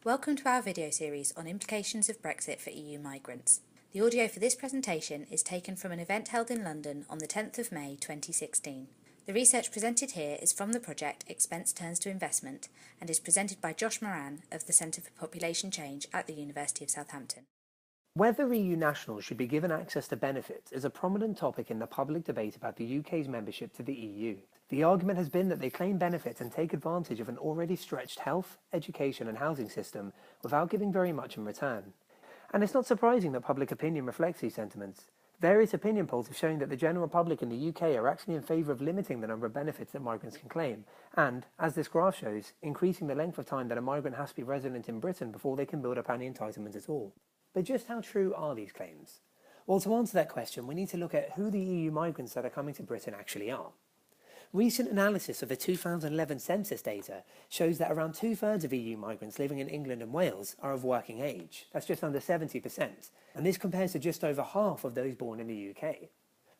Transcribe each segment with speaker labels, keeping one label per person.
Speaker 1: Welcome to our video series on implications of Brexit for EU migrants. The audio for this presentation is taken from an event held in London on the 10th of May 2016. The research presented here is from the project Expense Turns to Investment and is presented by Josh Moran of the Centre for Population Change at the University of Southampton.
Speaker 2: Whether EU nationals should be given access to benefits is a prominent topic in the public debate about the UK's membership to the EU. The argument has been that they claim benefits and take advantage of an already stretched health, education and housing system without giving very much in return. And it's not surprising that public opinion reflects these sentiments. Various opinion polls have shown that the general public in the UK are actually in favour of limiting the number of benefits that migrants can claim and, as this graph shows, increasing the length of time that a migrant has to be resident in Britain before they can build up any entitlements at all. But just how true are these claims? Well, to answer that question, we need to look at who the EU migrants that are coming to Britain actually are. Recent analysis of the 2011 census data shows that around two-thirds of EU migrants living in England and Wales are of working age. That's just under 70%, and this compares to just over half of those born in the UK.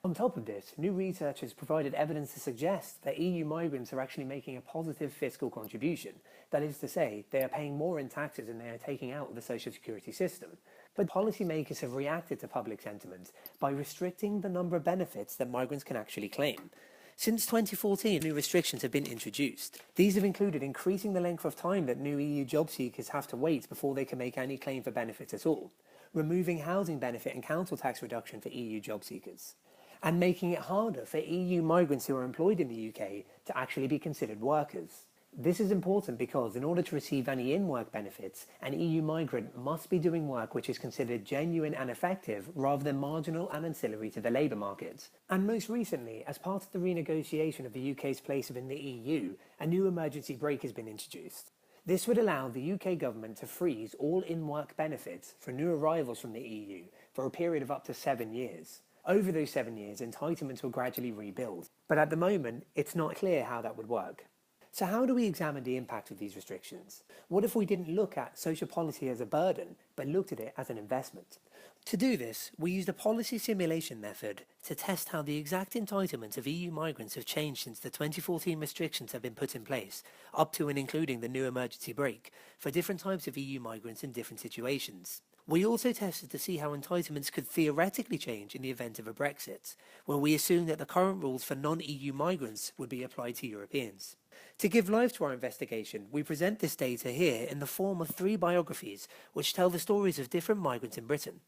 Speaker 2: On top of this, new research has provided evidence to suggest that EU migrants are actually making a positive fiscal contribution. That is to say, they are paying more in taxes than they are taking out of the social security system. But policymakers have reacted to public sentiment by restricting the number of benefits that migrants can actually claim. Since 2014, new restrictions have been introduced. These have included increasing the length of time that new EU job seekers have to wait before they can make any claim for benefits at all, removing housing benefit and council tax reduction for EU job seekers, and making it harder for EU migrants who are employed in the UK to actually be considered workers. This is important because in order to receive any in-work benefits, an EU migrant must be doing work which is considered genuine and effective rather than marginal and ancillary to the labour market. And most recently, as part of the renegotiation of the UK's place within the EU, a new emergency brake has been introduced. This would allow the UK government to freeze all in-work benefits for new arrivals from the EU for a period of up to 7 years. Over those 7 years, entitlements will gradually rebuild. But at the moment, it's not clear how that would work. So how do we examine the impact of these restrictions? What if we didn't look at social policy as a burden, but looked at it as an investment? To do this, we used a policy simulation method to test how the exact entitlements of EU migrants have changed since the 2014 restrictions have been put in place, up to and including the new emergency brake, for different types of EU migrants in different situations. We also tested to see how entitlements could theoretically change in the event of a Brexit, where we assumed that the current rules for non-EU migrants would be applied to Europeans. To give life to our investigation, we present this data here in the form of 3 biographies which tell the stories of different migrants in Britain.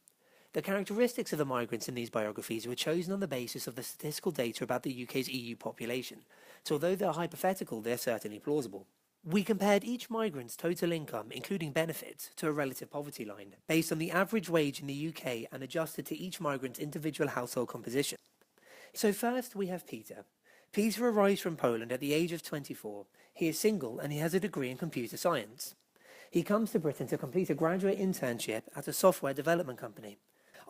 Speaker 2: The characteristics of the migrants in these biographies were chosen on the basis of the statistical data about the UK's EU population, so although they're hypothetical, they're certainly plausible. We compared each migrant's total income, including benefits, to a relative poverty line, based on the average wage in the UK and adjusted to each migrant's individual household composition. So first we have Peter. Peter arrives from Poland at the age of 24. He is single and he has a degree in computer science. He comes to Britain to complete a graduate internship at a software development company.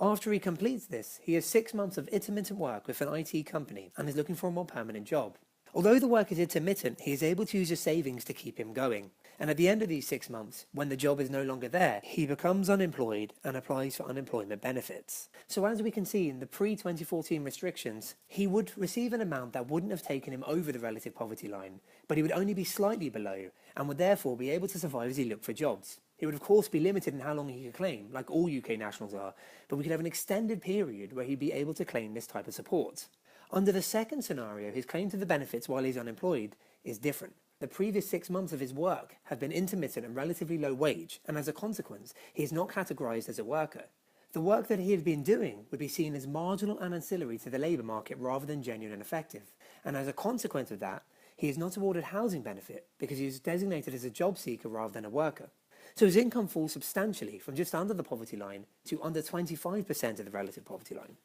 Speaker 2: After he completes this, he has 6 months of intermittent work with an IT company and is looking for a more permanent job. Although the work is intermittent, he is able to use his savings to keep him going. And at the end of these 6 months, when the job is no longer there, he becomes unemployed and applies for unemployment benefits. So as we can see in the pre-2014 restrictions, he would receive an amount that wouldn't have taken him over the relative poverty line, but he would only be slightly below, and would therefore be able to survive as he looked for jobs. He would of course be limited in how long he could claim, like all UK nationals are, but we could have an extended period where he'd be able to claim this type of support. Under the second scenario, his claim to the benefits while he's unemployed is different. The previous 6 months of his work have been intermittent and relatively low wage, and as a consequence, he is not categorised as a worker. The work that he had been doing would be seen as marginal and ancillary to the labour market rather than genuine and effective, and as a consequence of that, he is not awarded housing benefit because he is designated as a job seeker rather than a worker. So his income falls substantially from just under the poverty line to under 25% of the relative poverty line.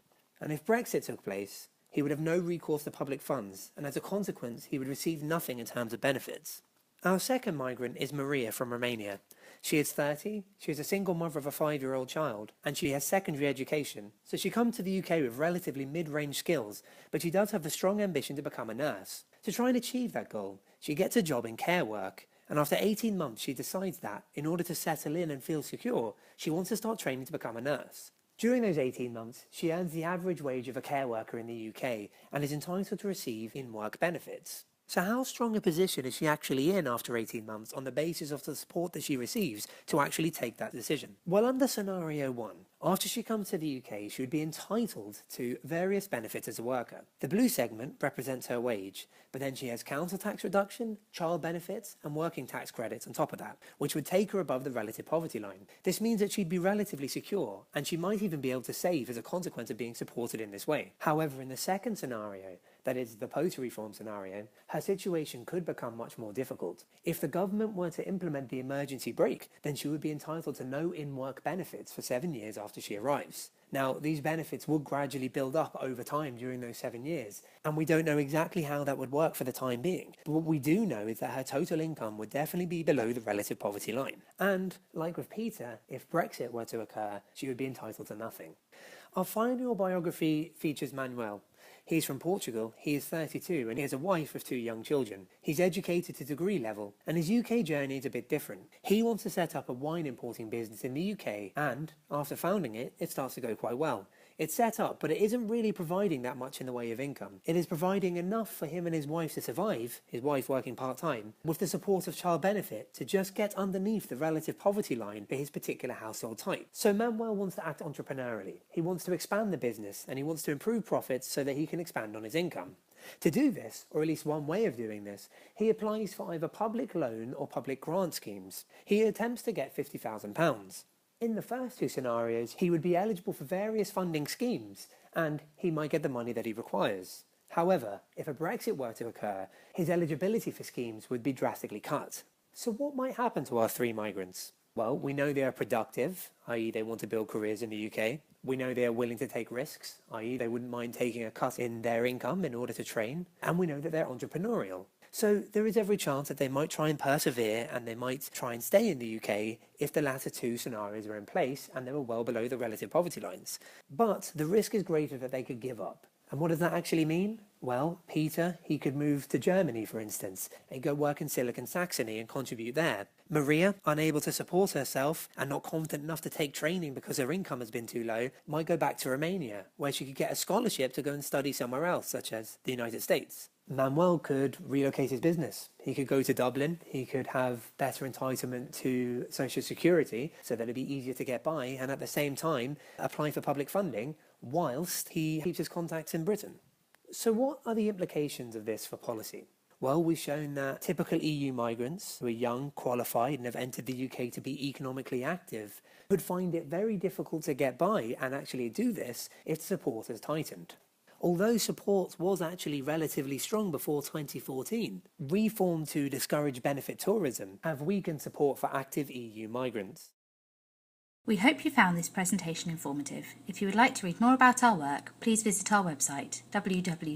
Speaker 2: And if Brexit took place, he would have no recourse to public funds, and as a consequence, he would receive nothing in terms of benefits. Our second migrant is Maria from Romania. She is 30, she is a single mother of a 5-year-old child, and she has secondary education, so she comes to the UK with relatively mid-range skills, but she does have the strong ambition to become a nurse. To try and achieve that goal, she gets a job in care work, and after 18 months she decides that, in order to settle in and feel secure, she wants to start training to become a nurse. During those 18 months, she earns the average wage of a care worker in the UK and is entitled to receive in-work benefits. So how strong a position is she actually in after 18 months on the basis of the support that she receives to actually take that decision? Well, under scenario 1, after she comes to the UK, she would be entitled to various benefits as a worker. The blue segment represents her wage, but then she has council tax reduction, child benefits, and working tax credits on top of that, which would take her above the relative poverty line. This means that she'd be relatively secure, and she might even be able to save as a consequence of being supported in this way. However, in the second scenario, that is the post reform scenario, her situation could become much more difficult. If the government were to implement the emergency brake, then she would be entitled to no in-work benefits for 7 years after she arrives. Now, these benefits will gradually build up over time during those 7 years, and we don't know exactly how that would work for the time being. But what we do know is that her total income would definitely be below the relative poverty line. And, like with Peter, if Brexit were to occur, she would be entitled to nothing. Our final biography features Manuel. He's from Portugal, he is 32 and he has a wife with 2 young children. He's educated to degree level and his UK journey is a bit different. He wants to set up a wine importing business in the UK and, after founding it, it starts to go quite well. It's set up, but it isn't really providing that much in the way of income. It is providing enough for him and his wife to survive, his wife working part-time, with the support of child benefit to just get underneath the relative poverty line for his particular household type. So Manuel wants to act entrepreneurially. He wants to expand the business and he wants to improve profits so that he can expand on his income. To do this, or at least one way of doing this, he applies for either public loan or public grant schemes. He attempts to get £50,000. In the first 2 scenarios, he would be eligible for various funding schemes, and he might get the money that he requires. However, if a Brexit were to occur, his eligibility for schemes would be drastically cut. So what might happen to our 3 migrants? Well, we know they are productive, i.e. they want to build careers in the UK. We know they are willing to take risks, i.e. they wouldn't mind taking a cut in their income in order to train. And we know that they're entrepreneurial. So there is every chance that they might try and persevere and they might try and stay in the UK if the latter 2 scenarios were in place and they were well below the relative poverty lines. But the risk is greater that they could give up. And what does that actually mean? Well, Peter, he could move to Germany, for instance, and go work in Silicon Saxony and contribute there. Maria, unable to support herself and not confident enough to take training because her income has been too low, might go back to Romania, where she could get a scholarship to go and study somewhere else, such as the United States. Manuel could relocate his business. He could go to Dublin, he could have better entitlement to social security so that it'd be easier to get by, and at the same time apply for public funding whilst he keeps his contacts in Britain. So what are the implications of this for policy? Well, we've shown that typical EU migrants who are young, qualified and have entered the UK to be economically active would find it very difficult to get by and actually do this if support is tightened. Although support was actually relatively strong before 2014, reform to discourage benefit tourism have weakened support for active EU migrants.
Speaker 1: We hope you found this presentation informative. If you would like to read more about our work, please visit our website www.cpc.ac.uk.